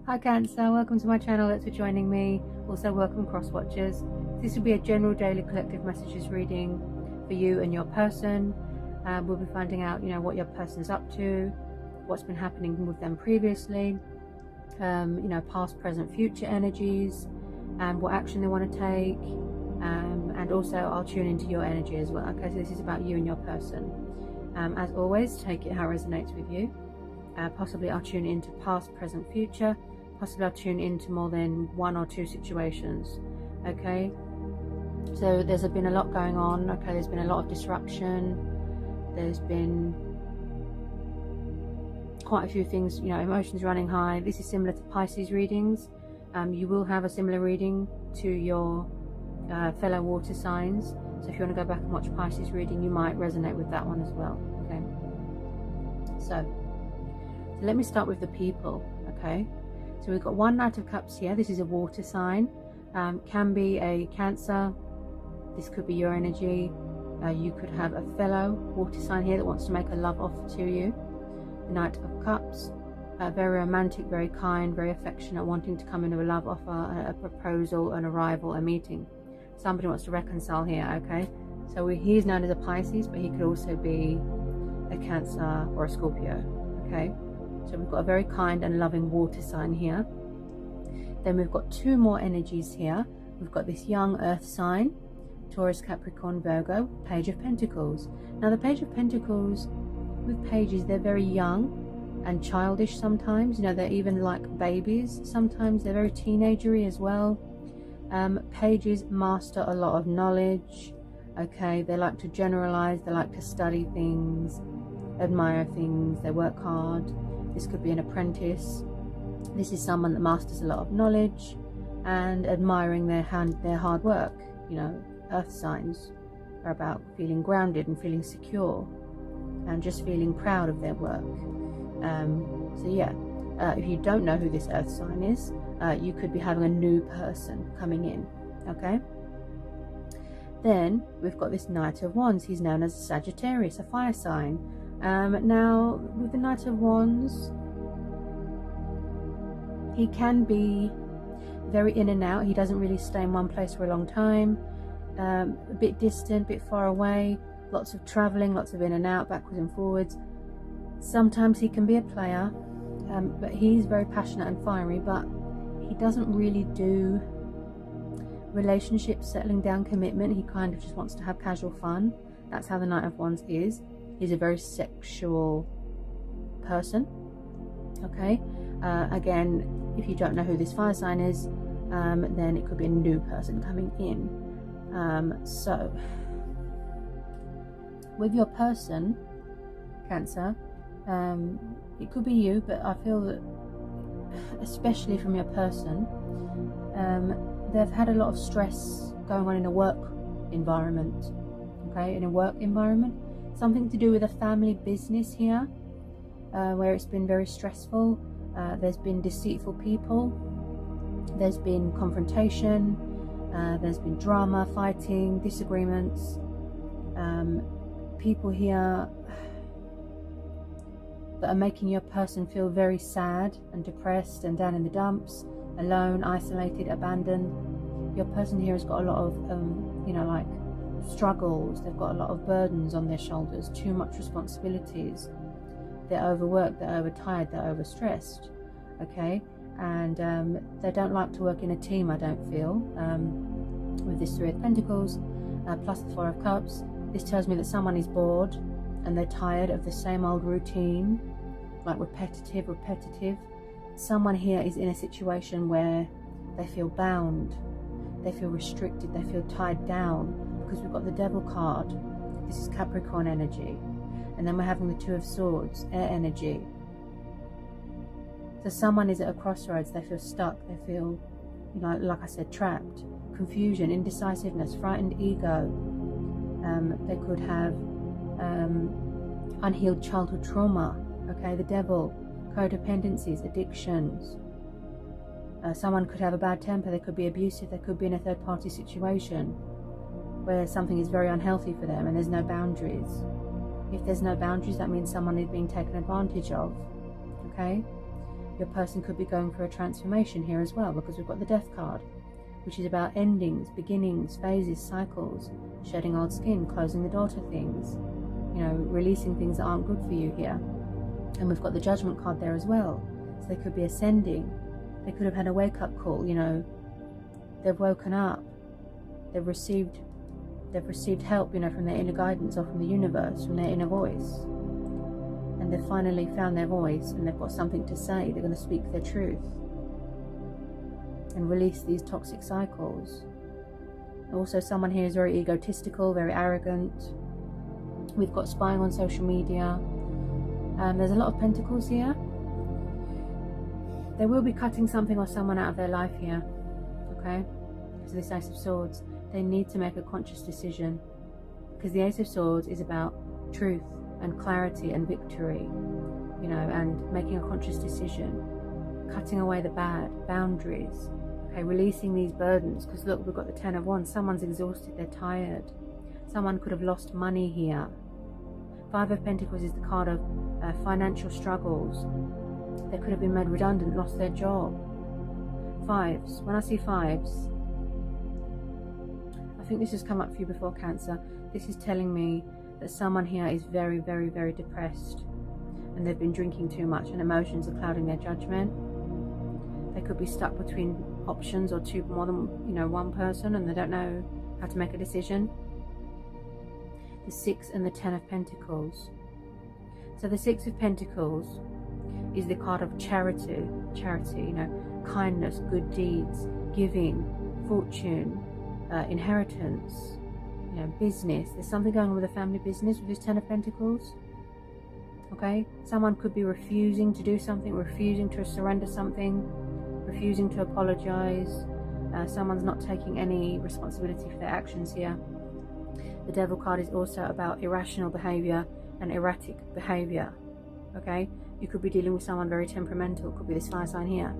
Hi Cancer, welcome to my channel. Thanks for joining me. Also welcome cross watchers. This will be a general daily collective messages reading for you and your person. We'll be finding out, what your person's up to, what's been happening with them previously, past, present, future energies, and what action they want to take. And also I'll tune into your energy as well. Okay, so this is about you and your person. As always, take it how it resonates with you. Possibly I'll tune into past, present, future. Possibly I'll tune into more than one or two situations. Okay, so there's been a lot going on. Okay, there's been a lot of disruption. There's been quite a few things, emotions running high. This is similar to Pisces readings. You will have a similar reading to your fellow water signs. So if you want to go back and watch Pisces reading, you might resonate with that one as well. Okay, so let me start with the people. Okay, so we've got one Knight of Cups here. This is a water sign. Can be a Cancer. This could be your energy. You could have a fellow water sign here that wants to make a love offer to you. The Knight of Cups, very romantic, very kind, very affectionate, wanting to come into a love offer, a proposal, an arrival, a meeting. Somebody wants to reconcile here. Okay, so he's known as a Pisces, but he could also be a Cancer or a Scorpio. Okay, so we've got a very kind and loving water sign here. Then we've got two more energies here. We've got this young earth sign, Taurus, Capricorn, Virgo, Page of Pentacles. Now the Page of Pentacles, with pages, they're very young and childish sometimes. They're even like babies. Sometimes they're very teenagery as well. Pages master a lot of knowledge. Okay, they like to generalize, they like to study things, admire things, they work hard. This could be an apprentice. This is someone that masters a lot of knowledge and admiring their hard work. Earth signs are about feeling grounded and feeling secure and just feeling proud of their work. So yeah, if you don't know who this earth sign is, you could be having a new person coming in. Okay, then we've got this Knight of Wands. He's known as a Sagittarius, a fire sign. Now with the Knight of Wands, he can be very in and out. He doesn't really stay in one place for a long time. A bit distant, a bit far away, lots of traveling, lots of in and out, backwards and forwards. Sometimes he can be a player, but he's very passionate and fiery, but he doesn't really do relationships, settling down, commitment. He kind of just wants to have casual fun. That's how the Knight of Wands is. He's a very sexual person. Okay, again, if you don't know who this fire sign is, then it could be a new person coming in. So with your person, Cancer, it could be you, but I feel that especially from your person, they've had a lot of stress going on in a work environment. Okay, in a work environment, something to do with a family business here, where it's been very stressful. There's been deceitful people, there's been confrontation, there's been drama, fighting, disagreements. People here that are making your person feel very sad and depressed and down in the dumps, alone, isolated, abandoned. Your person here has got a lot of like struggles. They've got a lot of burdens on their shoulders, too much responsibilities. They're overworked, they're overtired, they're overstressed. Okay, and they don't like to work in a team, I don't feel. With this Three of Pentacles plus the Four of Cups, this tells me that someone is bored and they're tired of the same old routine, like repetitive. Someone here is in a situation where they feel bound, they feel restricted, they feel tied down, because we've got the Devil card. This is Capricorn energy, and then we're having the Two of Swords, air energy. So someone is at a crossroads. They feel stuck, they feel, like I said, trapped, confusion, indecisiveness, frightened ego. They could have unhealed childhood trauma. Okay, the Devil, codependencies, addictions. Someone could have a bad temper, they could be abusive, they could be in a third-party situation where something is very unhealthy for them and there's no boundaries. If there's no boundaries, that means someone is being taken advantage of. Okay, Your person could be going for a transformation here as well, because we've got the Death card, which is about endings, beginnings, phases, cycles, shedding old skin, closing the door to things, you know, releasing things that aren't good for you here. And we've got the Judgment card there as well. So they could be ascending. They could have had a wake-up call, you know. They've woken up. They've received help, you know, from their inner guidance or from the universe, from their inner voice. And they've finally found their voice and they've got something to say. They're going to speak their truth and release these toxic cycles. Also, someone here is very egotistical, very arrogant. We've got spying on social media. There's a lot of pentacles here. They will be cutting something or someone out of their life here. Okay? So this Ace of Swords, they need to make a conscious decision, because the Ace of Swords is about truth and clarity and victory, you know, and making a conscious decision, cutting away the bad, boundaries, okay, releasing these burdens. Because look, we've got the Ten of Wands. Someone's exhausted, they're tired. Someone could have lost money here. Five of Pentacles is the card of financial struggles. They could have been made redundant, lost their job. Fives, when I see fives, I think this has come up for you before, Cancer. This is telling me that someone here is very, very, very depressed, and they've been drinking too much and emotions are clouding their judgment. They could be stuck between options, or more than, you know, one person, and they don't know how to make a decision. The Six and the Ten of Pentacles. So the Six of Pentacles is the card of charity, you know, kindness, good deeds, giving, fortune, inheritance, you know, business. There's something going on with a family business with this Ten of Pentacles. Okay, someone could be refusing to do something, refusing to surrender something, refusing to apologize. Someone's not taking any responsibility for their actions here. The Devil card is also about irrational behavior and erratic behavior. Okay, you could be dealing with someone very temperamental. Could be this fire sign here.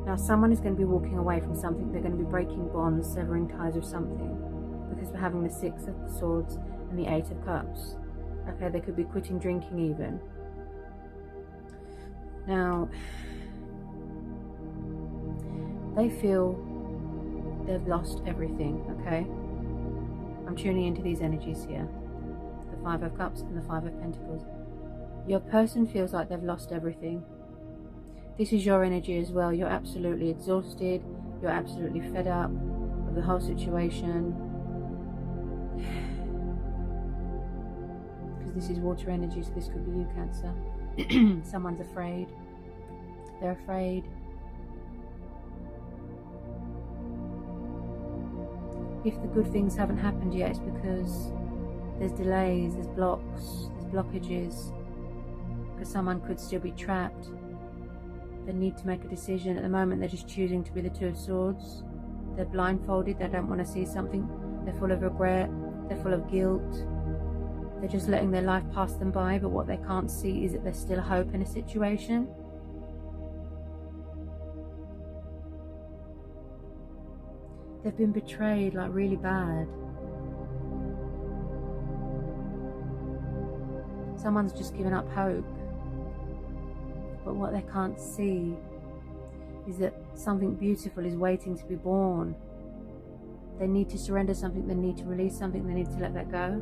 Now someone is going to be walking away from something. They're going to be breaking bonds, severing ties with something, because we're having the Six of Swords and the Eight of Cups. Okay, they could be quitting drinking even. Now, they feel they've lost everything, okay? I'm tuning into these energies here. The Five of Cups and the Five of Pentacles. Your person feels like they've lost everything. This is your energy as well. You're absolutely exhausted. You're absolutely fed up of the whole situation. Because this is water energy, so this could be you, Cancer. Someone's afraid. They're afraid. If the good things haven't happened yet, it's because there's delays, there's blocks, there's blockages. Because someone could still be trapped. They need to make a decision. At the moment, they're just choosing to be the Two of Swords. They're blindfolded. They don't want to see something. They're full of regret. They're full of guilt. They're just letting their life pass them by. But what they can't see is that there's still hope in a situation. They've been betrayed, like really bad. Someone's just given up hope. But what they can't see is that something beautiful is waiting to be born. They need to surrender something, they need to release something, they need to let that go.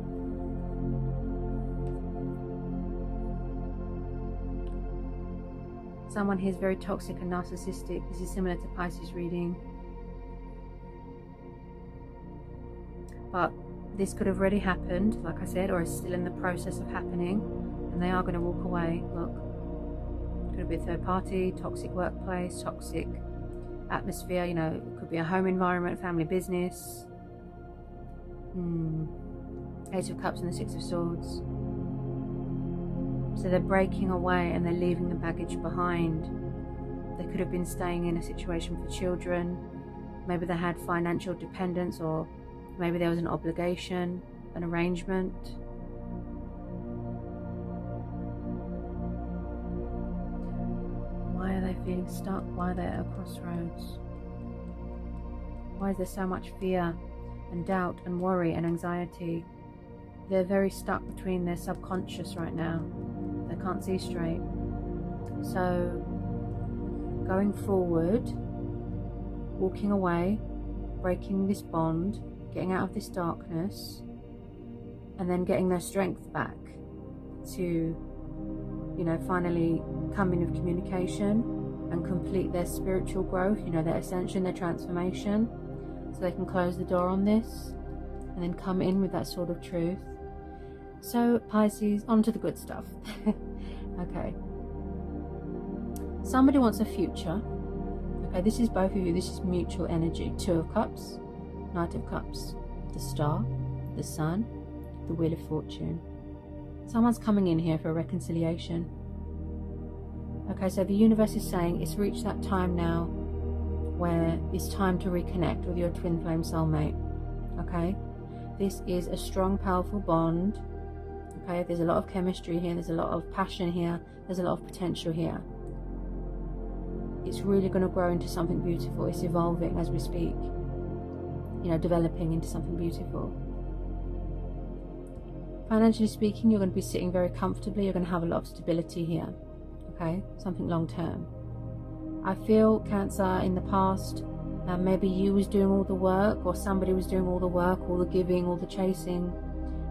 Someone here is very toxic and narcissistic. This is similar to Pisces reading. But this could have already happened, like I said, or is still in the process of happening. And they are going to walk away. Look. Could be a third party, toxic workplace, toxic atmosphere, you know, it could be a home environment, family business. Eight of Cups and the Six of Swords. So they're breaking away and they're leaving the baggage behind. They could have been staying in a situation for children. Maybe they had financial dependence, or maybe there was an obligation, an arrangement. Why are they feeling stuck? Why are they at a crossroads? Why is there so much fear and doubt and worry and anxiety? They're very stuck between their subconscious right now. They can't see straight. So going forward, walking away, breaking this bond, getting out of this darkness, and then getting their strength back to, you know, finally come in with communication and complete their spiritual growth, you know, their ascension, their transformation, so they can close the door on this and then come in with that sort of truth. So Pisces, on to the good stuff. Okay, somebody wants a future. Okay, this is both of you, this is mutual energy. Two of Cups, Knight of Cups, the Star, the Sun, the Wheel of Fortune. Someone's coming in here for a reconciliation. Okay, so the universe is saying it's reached that time now where it's time to reconnect with your twin flame soulmate. Okay, this is a strong, powerful bond. Okay, there's a lot of chemistry here, there's a lot of passion here, there's a lot of potential here. It's really going to grow into something beautiful. It's evolving as we speak, you know, developing into something beautiful. Financially speaking, you're going to be sitting very comfortably. You're going to have a lot of stability here. Okay, something long term. I feel, Cancer, in the past, maybe you was doing all the work, or somebody was doing all the work, all the giving, all the chasing,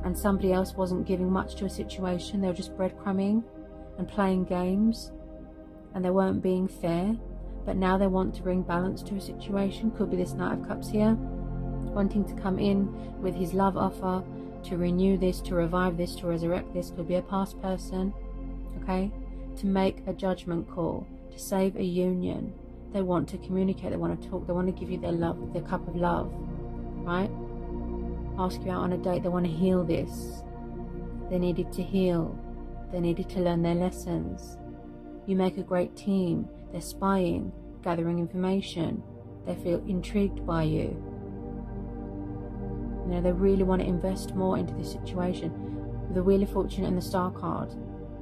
and somebody else wasn't giving much to a situation. They were just breadcrumbing and playing games, and they weren't being fair. But now they want to bring balance to a situation. Could be this Knight of Cups here, wanting to come in with his love offer to renew this, to revive this, to resurrect this. Could be a past person. Okay, to make a judgment call, to save a union. They want to communicate, they want to talk, they want to give you their love, their cup of love, right? Ask you out on a date. They want to heal this. They needed to heal. They needed to learn their lessons. You make a great team. They're spying, gathering information. They feel intrigued by you. You know, they really want to invest more into this situation. With the Wheel of Fortune and the Star card.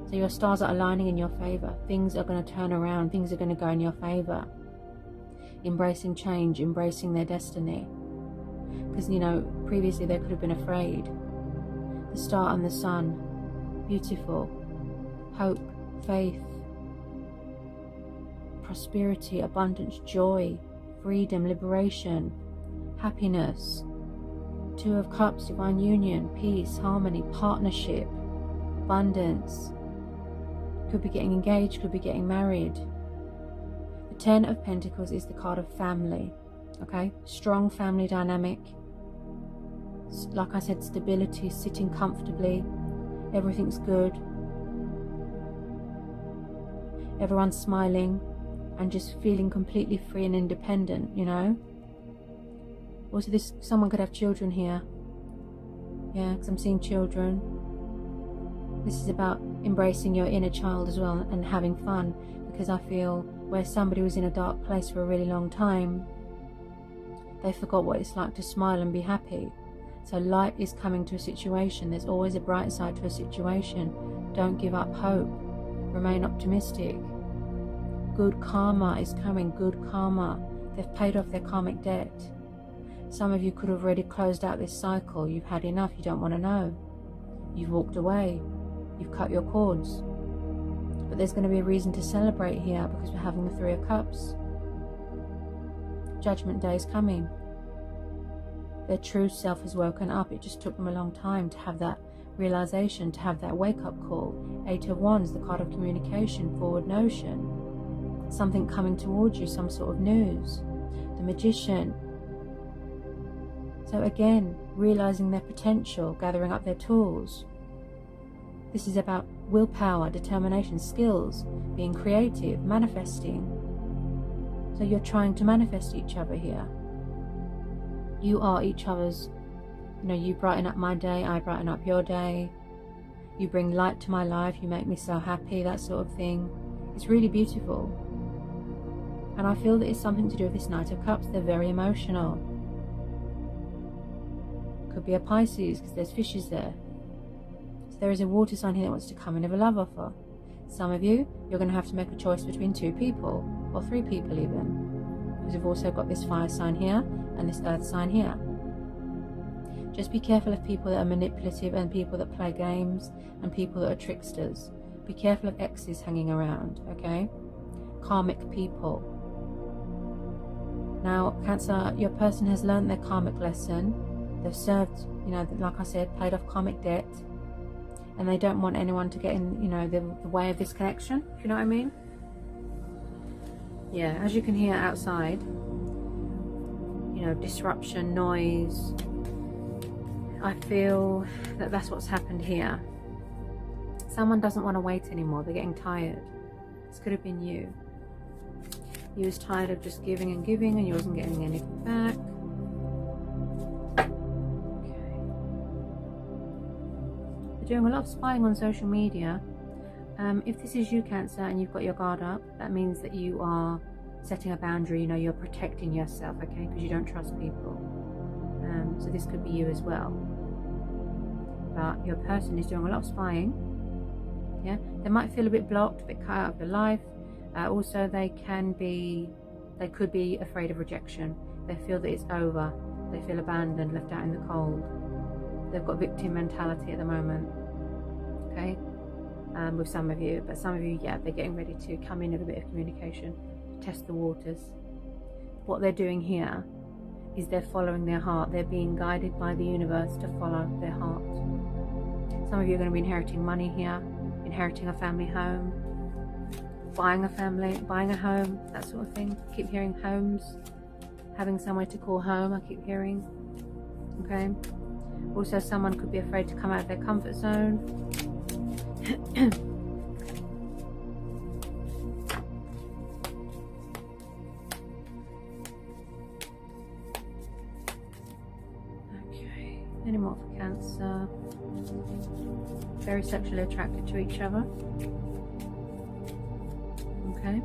So your stars are aligning in your favor. Things are going to turn around. Things are going to go in your favor. Embracing change, embracing their destiny. Because, you know, previously they could have been afraid. The Star and the Sun. Beautiful. Hope, faith, prosperity, abundance, joy, freedom, liberation, happiness. Two of Cups, divine union, peace, harmony, partnership, abundance. Could be getting engaged, could be getting married. The Ten of Pentacles is the card of family. Okay, strong family dynamic. Like I said, stability, sitting comfortably, everything's good, everyone's smiling and just feeling completely free and independent, you know. Also, someone could have children here. Yeah, because I'm seeing children. This is about embracing your inner child as well and having fun, because I feel where somebody was in a dark place for a really long time, they forgot what it's like to smile and be happy. So light is coming to a situation. There's always a bright side to a situation. Don't give up hope. Remain optimistic. Good karma is coming. Good karma. They've paid off their karmic debt. Some of you could have already closed out this cycle. You've had enough. You don't want to know. You've walked away. You've cut your cords. But there's going to be a reason to celebrate here, because we're having the Three of Cups. Judgment Day is coming. Their true self has woken up. It just took them a long time to have that realization, to have that wake-up call. Eight of Wands, the card of communication, forward notion. Something coming towards you, some sort of news. The Magician. So again, realizing their potential, gathering up their tools. This is about willpower, determination, skills, being creative, manifesting. So you're trying to manifest each other here. You are each other's, you know, you brighten up my day, I brighten up your day. You bring light to my life, you make me so happy, that sort of thing. It's really beautiful. And I feel that it's something to do with this Knight of Cups. They're very emotional. Could be a Pisces, because there's fishes there. So there is a water sign here that wants to come in with a love offer. Some of you, you're going to have to make a choice between two people, or three people even. Because you've also got this fire sign here, and this earth sign here. Just be careful of people that are manipulative, and people that play games, and people that are tricksters. Be careful of exes hanging around, okay? karmic people. Now, Cancer, your person has learned their karmic lesson. They've served, you know, like I said, paid off karmic debt. And they don't want anyone to get in, you know, the way of this connection, if you know what I mean. Yeah, as you can hear outside, you know, disruption, noise. I feel that that's what's happened here. Someone doesn't want to wait anymore. They're getting tired. This could have been you. You was tired of just giving and giving and you wasn't getting anything back. Okay. You're doing a lot of spying on social media. If this is you, Cancer, and you've got your guard up, that means that you are setting a boundary, you know, you're protecting yourself, okay, because you don't trust people. So this could be you as well. But your person is doing a lot of spying. Yeah, they might feel a bit blocked, a bit cut out of their life. Also, they could be afraid of rejection. They feel that it's over. They feel abandoned, left out in the cold. They've got victim mentality at the moment. Okay, with some of you, but some of you, yeah, they're getting ready to come in with a bit of communication, test the waters. What they're doing here is they're following their heart. They're being guided by the universe to follow their heart. Some of you are going to be inheriting money here, inheriting a family home, buying a family, buying a home, that sort of thing. I keep hearing homes, having somewhere to call home, I keep hearing. Okay. Also, someone could be afraid to come out of their comfort zone. Okay, any more for Cancer? Very sexually attracted to each other. Okay,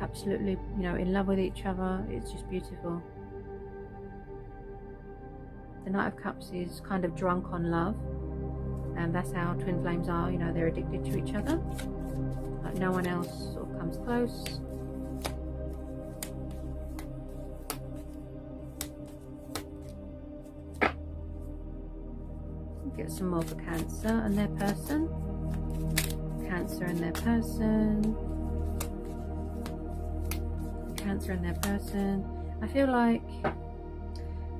absolutely, you know, in love with each other. It's just beautiful. The Knight of Cups is kind of drunk on love, and that's how twin flames are. You know, they're addicted to each other. Like no one else sort of comes close. Get some more for Cancer and their person. Cancer and their person. Cancer and their person. I feel like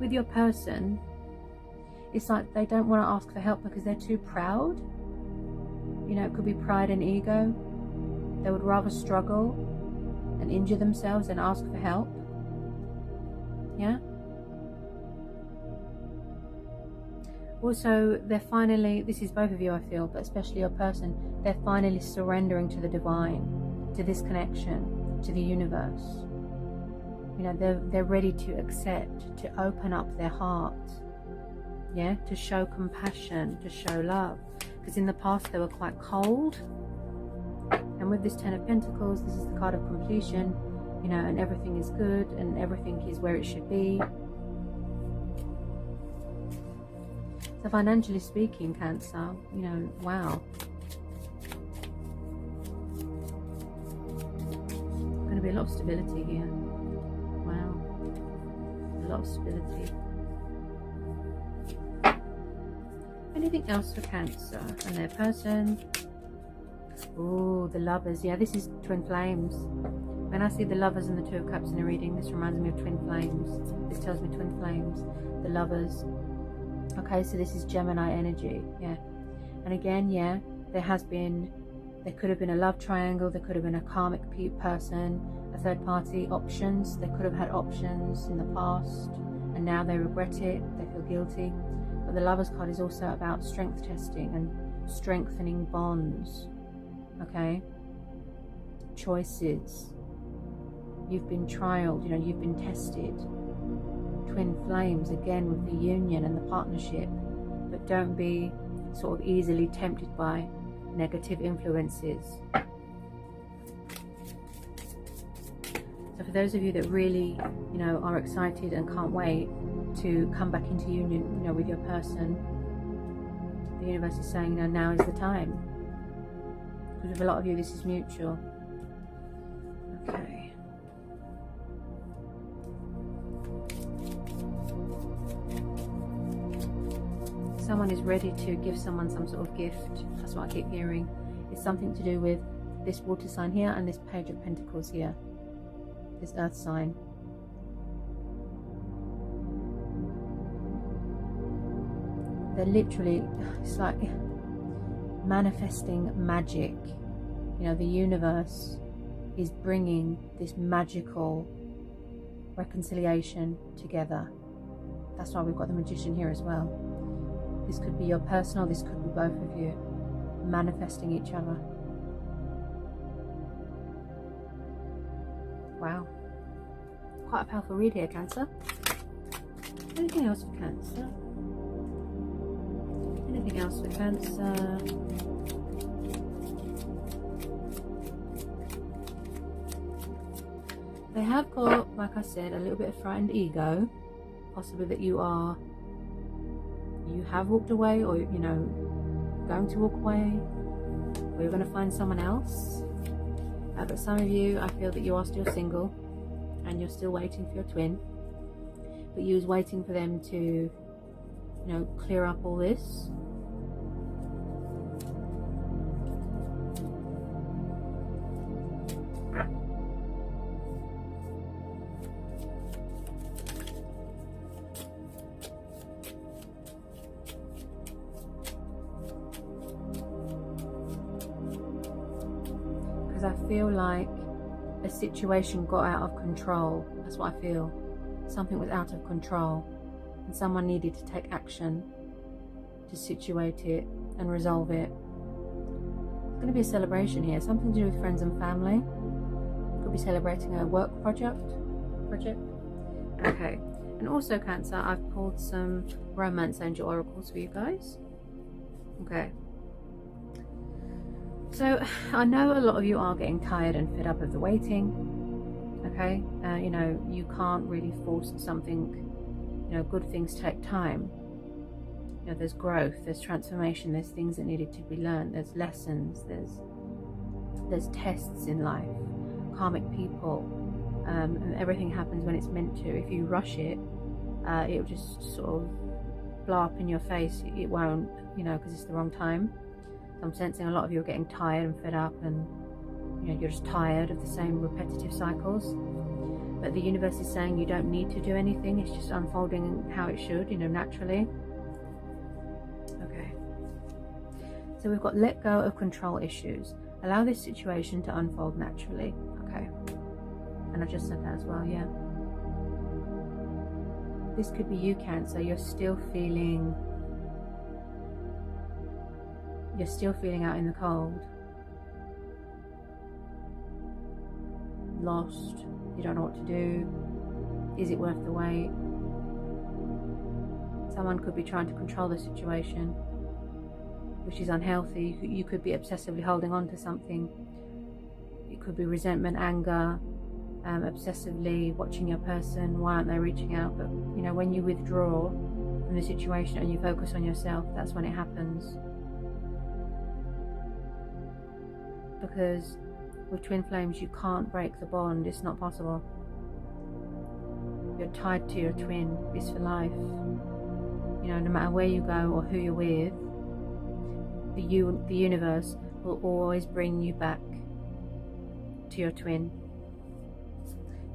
with your person, it's like they don't want to ask for help because they're too proud. You know, it could be pride and ego. They would rather struggle and injure themselves than ask for help. Yeah? Also, they're finally, this is both of you I feel, but especially your person, they're finally surrendering to the divine, to this connection, to the universe. You know, they're ready to accept, to open up their heart. Yeah, to show compassion, to show love. Because in the past they were quite cold. And with this Ten of Pentacles, this is the card of completion, you know, and everything is good and everything is where it should be. So financially speaking, Cancer, you know, wow. Going to be a lot of stability here. Wow. A lot of stability. Anything else for Cancer and their person? Oh, the Lovers. Yeah, this is twin flames. When I see the Lovers and the Two of Cups in a reading, this reminds me of twin flames. This tells me twin flames. The Lovers. Okay, so this is Gemini energy. Yeah. And again, yeah, there could have been a love triangle. There could have been a karmic person, a third party, options. They could have had options in the past and now they regret it. They feel guilty. But the Lovers card is also about strength testing and strengthening bonds. Okay? Choices. You've been trialed, you know, you've been tested. Twin flames, again, with the union and the partnership. But don't be sort of easily tempted by negative influences. So for those of you that really, you know, are excited and can't wait to come back into union, you know, with your person, the universe is saying, you know, now is the time. Because with a lot of you, this is mutual. Okay. Someone is ready to give someone some sort of gift. That's what I keep hearing. It's something to do with this water sign here and this Page of Pentacles here, this earth sign. They're literally, it's like manifesting magic. You know, the universe is bringing this magical reconciliation together. That's why we've got the Magician here as well. This could be your personal, this could be both of you manifesting each other. Wow, quite a powerful read here, Cancer. Anything else for Cancer? Anything else for Cancer? They have got, like I said, a little bit of frightened ego. Possibly that you have walked away, or you know, going to walk away, or you're going to find someone else. But some of you, I feel that you are still single and you're still waiting for your twin, but you was waiting for them to, you know, clear up all this. I feel like a situation got out of control. That's what I feel. Something was out of control and someone needed to take action to situate it and resolve it. It's going to be a celebration here, something to do with friends and family. Could be celebrating a work project. Okay, and also Cancer, I've pulled some romance angel oracles for you guys. Okay. So I know a lot of you are getting tired and fed up of the waiting. Okay, you know, you can't really force something. You know, good things take time. You know, there's growth, there's transformation, there's things that needed to be learned, there's lessons, there's tests in life, karmic people, and everything happens when it's meant to. If you rush it, it'll just sort of blow up in your face. It won't, you know, because it's the wrong time. I'm sensing a lot of you are getting tired and fed up, and you know, you're just tired of the same repetitive cycles. But the universe is saying you don't need to do anything, it's just unfolding how it should, you know, naturally. Okay. So we've got let go of control issues. Allow this situation to unfold naturally. Okay. And I just said that as well, yeah. This could be you, Cancer. You're still feeling out in the cold, lost, you don't know what to do. Is it worth the wait? Someone could be trying to control the situation, which is unhealthy. You could be obsessively holding on to something. It could be resentment, anger, obsessively watching your person. Why aren't they reaching out? But you know, when you withdraw from the situation and you focus on yourself, that's when it happens. Because with twin flames, you can't break the bond. It's not possible. You're tied to your twin. It's for life. You know, no matter where you go or who you're with, the universe will always bring you back to your twin.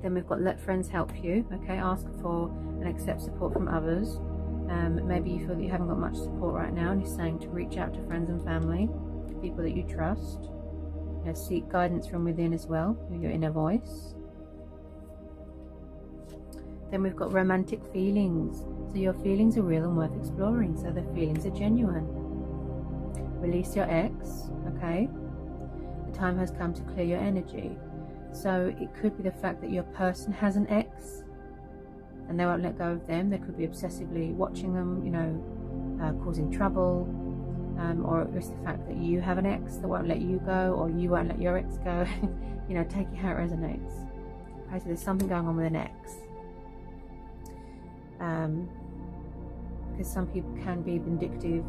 Then we've got let friends help you. Okay, ask for and accept support from others. Maybe you feel that you haven't got much support right now, and he's saying to reach out to friends and family, people that you trust. You know, seek guidance from within as well, with your inner voice. Then we've got romantic feelings. So your feelings are real and worth exploring. So the feelings are genuine. Release your ex, okay? The time has come to clear your energy. So it could be the fact that your person has an ex and they won't let go of them. They could be obsessively watching them, you know, causing trouble. Or it's the fact that you have an ex that won't let you go, or you won't let your ex go. You know, take it how it resonates. Okay, so there's something going on with an ex. Because some people can be vindictive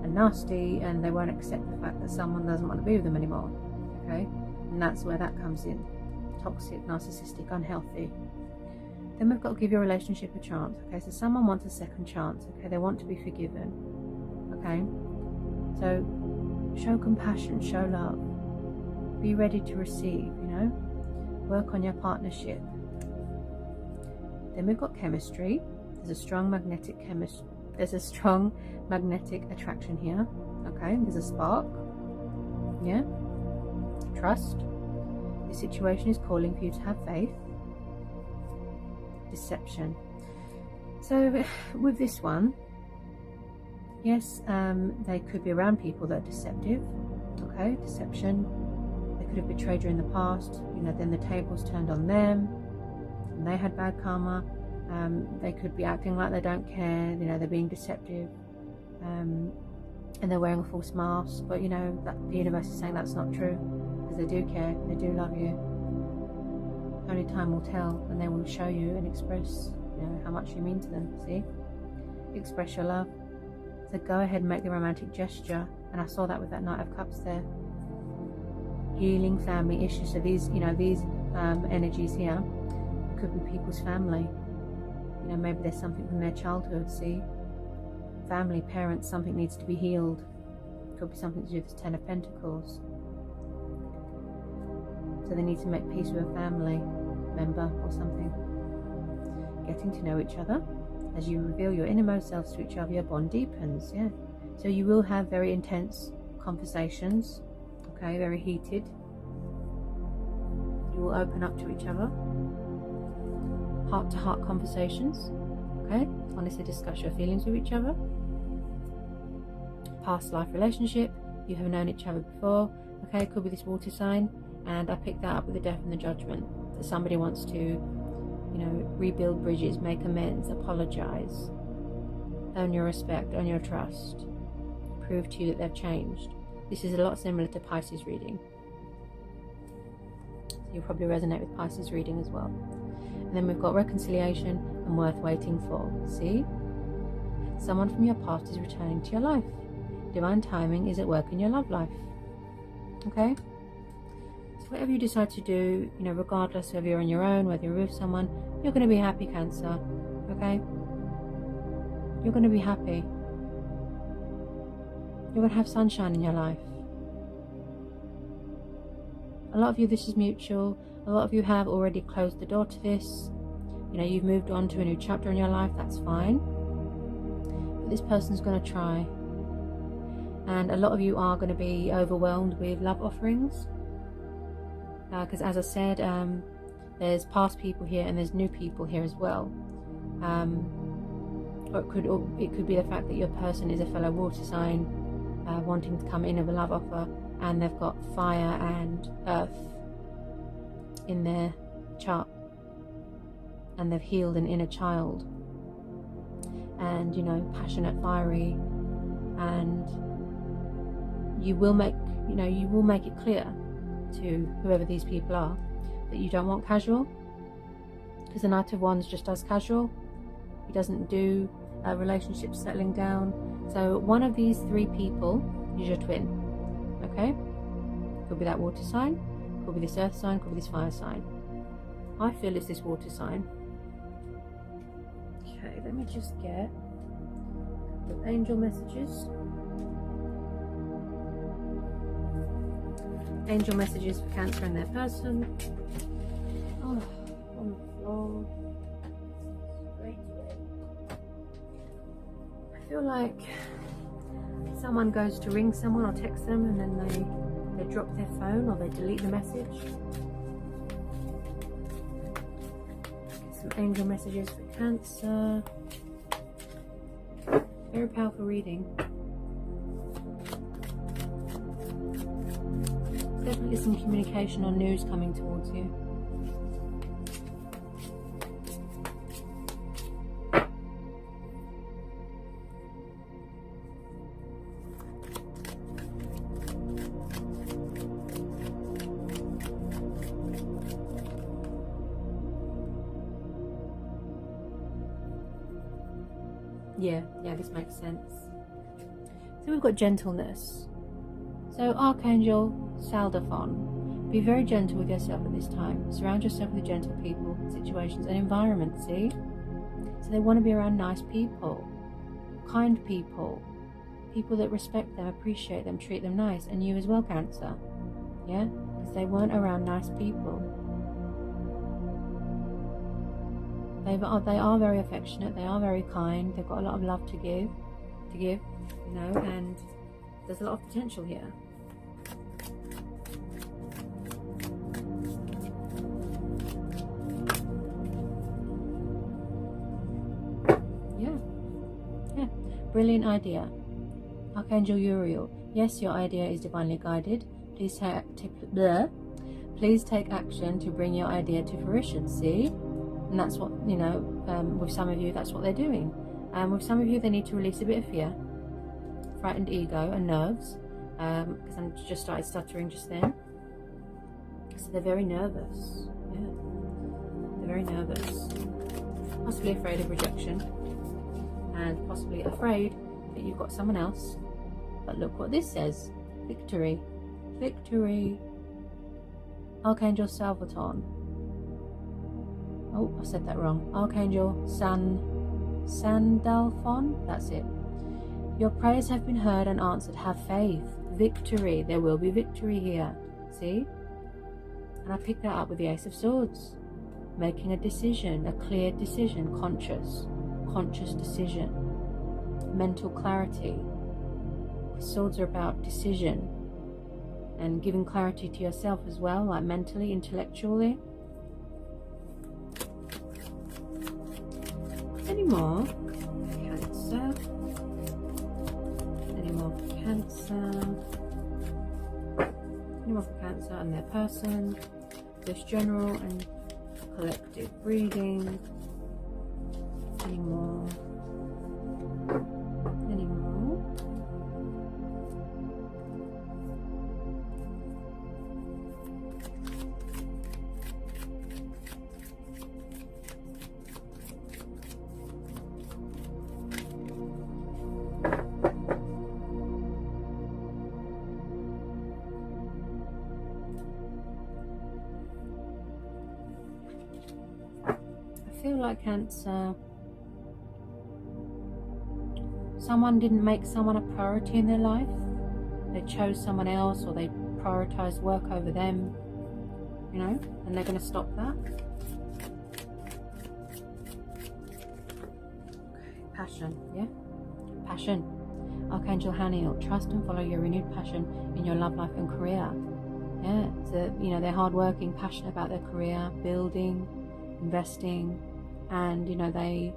and nasty, and they won't accept the fact that someone doesn't want to be with them anymore. Okay, and that's where that comes in. Toxic, narcissistic, unhealthy. Then we've got to give your relationship a chance. Okay, so someone wants a second chance. Okay, they want to be forgiven. Okay. So show compassion, show love. Be ready to receive, you know. Work on your partnership. Then we've got chemistry. There's a strong magnetic attraction here. Okay, there's a spark. Yeah. Trust. The situation is calling for you to have faith. Deception. So with this one, yes, they could be around people that are deceptive. Okay, deception. They could have betrayed you in the past, you know, then the tables turned on them and they had bad karma. They could be acting like they don't care, you know, they're being deceptive, and they're wearing a false mask, but you know that the universe is saying that's not true, because they do care, they do love you. Only time will tell, and they will show you and express, you know, how much you mean to them. See, express your love. So go ahead and make the romantic gesture, and I saw that with that Knight of Cups there. Healing family issues. So these, you know, these energies here could be people's family. You know, maybe there's something from their childhood. See, family, parents, something needs to be healed. Could be something to do with the Ten of Pentacles. So they need to make peace with a family member or something. Getting to know each other. As you reveal your innermost selves to each other, your bond deepens. Yeah. So you will have very intense conversations. Okay, very heated. You will open up to each other. Heart-to-heart conversations. Okay, honestly discuss your feelings with each other. Past life relationship. You have known each other before. Okay, could be this water sign. And I picked that up with the Death and the Judgment. That somebody wants to, you know, rebuild bridges, make amends, apologize, earn your respect, earn your trust, prove to you that they've changed. This is a lot similar to Pisces reading. So you'll probably resonate with Pisces reading as well. And then we've got reconciliation and worth waiting for. See? Someone from your past is returning to your life. Divine timing is at work in your love life. Okay? So whatever you decide to do, you know, regardless whether you're on your own, whether you're with someone, you're going to be happy, Cancer. Okay? You're going to be happy. You're going to have sunshine in your life. A lot of you, this is mutual. A lot of you have already closed the door to this. You know, you've moved on to a new chapter in your life. That's fine. But this person's going to try. And a lot of you are going to be overwhelmed with love offerings. Because as I said, there's past people here and there's new people here as well. Or it could be the fact that your person is a fellow water sign, wanting to come in with a love offer, and they've got fire and earth in their chart, and they've healed an inner child, and, you know, passionate, fiery, and you will make it clear to whoever these people are that you don't want casual, because the Knight of Wands just does casual. He doesn't do relationships settling down. So one of these three people is your twin. Okay, could be that water sign, could be this earth sign, could be this fire sign. I feel it's this water sign. Okay, let me just get the angel messages. Angel messages for Cancer and their person. Oh, on the floor. Great. I feel like someone goes to ring someone or text them, and then they drop their phone or they delete the message. Some angel messages for Cancer. Very powerful reading. Definitely some communication or news coming towards you. Yeah, this makes sense. So we've got gentleness. So Archangel Saldaphon, be very gentle with yourself at this time. Surround yourself with gentle people, situations and environments, see? So they want to be around nice people, kind people, people that respect them, appreciate them, treat them nice, and you as well, Cancer. Yeah? Because they weren't around nice people. They are very affectionate, they are very kind, they've got a lot of love to give, you know, and there's a lot of potential here. Yeah, brilliant idea. Archangel Uriel, yes, your idea is divinely guided. Please take action to bring your idea to fruition. See? And that's what, you know, with some of you, that's what they're doing. With some of you, they need to release a bit of fear, frightened ego and nerves, because I'm just started stuttering just then. So they're very nervous. Yeah, they're very nervous. Possibly afraid of rejection, and possibly afraid that you've got someone else. But look what this says. Victory. Victory. Archangel Salvaton. Oh, I said that wrong. Archangel Sandalphon. That's it. Your prayers have been heard and answered. Have faith. Victory. There will be victory here. See? And I picked that up with the Ace of Swords. Making a decision, a clear decision, conscious decision. Mental clarity. Swords are about decision and giving clarity to yourself as well, like mentally, intellectually. Any more? Cancer. Any more for Cancer? Any more for Cancer and their person? This general and collective reading. Any more? Any more? I feel like Cancer, someone didn't make someone a priority in their life. They chose someone else, or they prioritized work over them, you know, and they're going to stop that. Passion, yeah? Passion. Archangel Haniel, trust and follow your renewed passion in your love life and career. Yeah, so, you know, they're hardworking, passionate about their career, building, investing, and, you know, they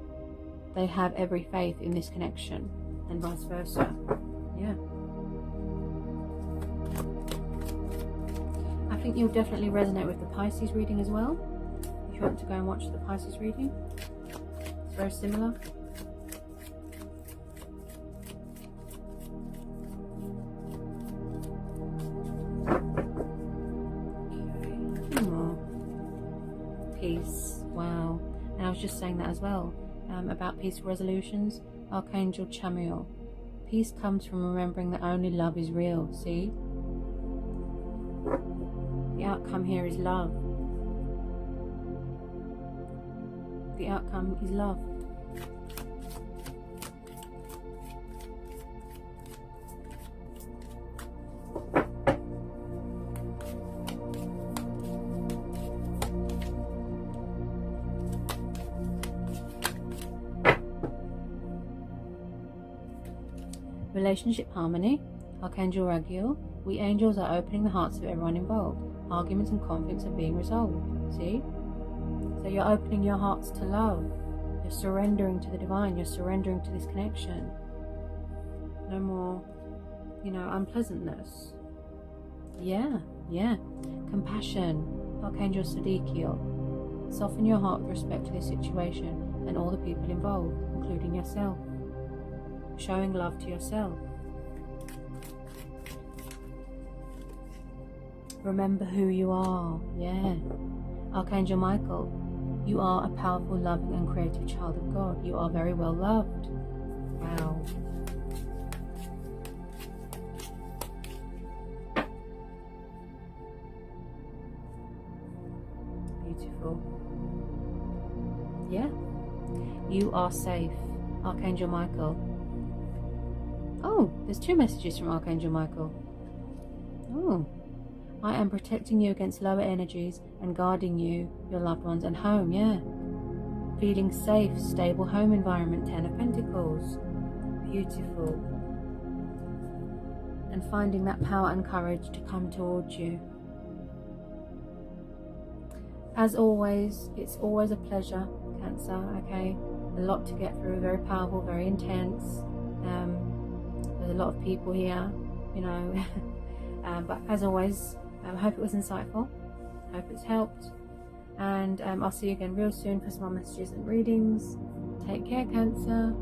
have every faith in this connection, and vice versa. Yeah. I think you'll definitely resonate with the Pisces reading as well. If you want to go and watch the Pisces reading, it's very similar. Peace. Wow. And I was just saying that as well, about peaceful resolutions. Archangel Chamuel. Peace comes from remembering that only love is real. See? The outcome here is love. The outcome is love. Relationship harmony. Archangel Raguel. We angels are opening the hearts of everyone involved. Arguments and conflicts are being resolved. See? So you're opening your hearts to love. You're surrendering to the divine. You're surrendering to this connection. No more, you know, unpleasantness. Yeah, yeah. Compassion. Archangel Sadiqiel. Soften your heart with respect to this situation and all the people involved, including yourself. Showing love to yourself. Remember who you are. Yeah. Archangel Michael. You are a powerful, loving and creative child of God. You are very well loved. Wow. Beautiful. Yeah. You are safe. Archangel Michael. Oh, there's two messages from Archangel Michael. Oh. I am protecting you against lower energies and guarding you, your loved ones, and home, yeah. Feeling safe, stable home environment, 10 of Pentacles. Beautiful. And finding that power and courage to come towards you. As always, it's always a pleasure, Cancer, okay? A lot to get through, very powerful, very intense. There's a lot of people here, you know. But as always, I hope it was insightful. Hope it's helped. And I'll see you again real soon for some more messages and readings. Take care, Cancer.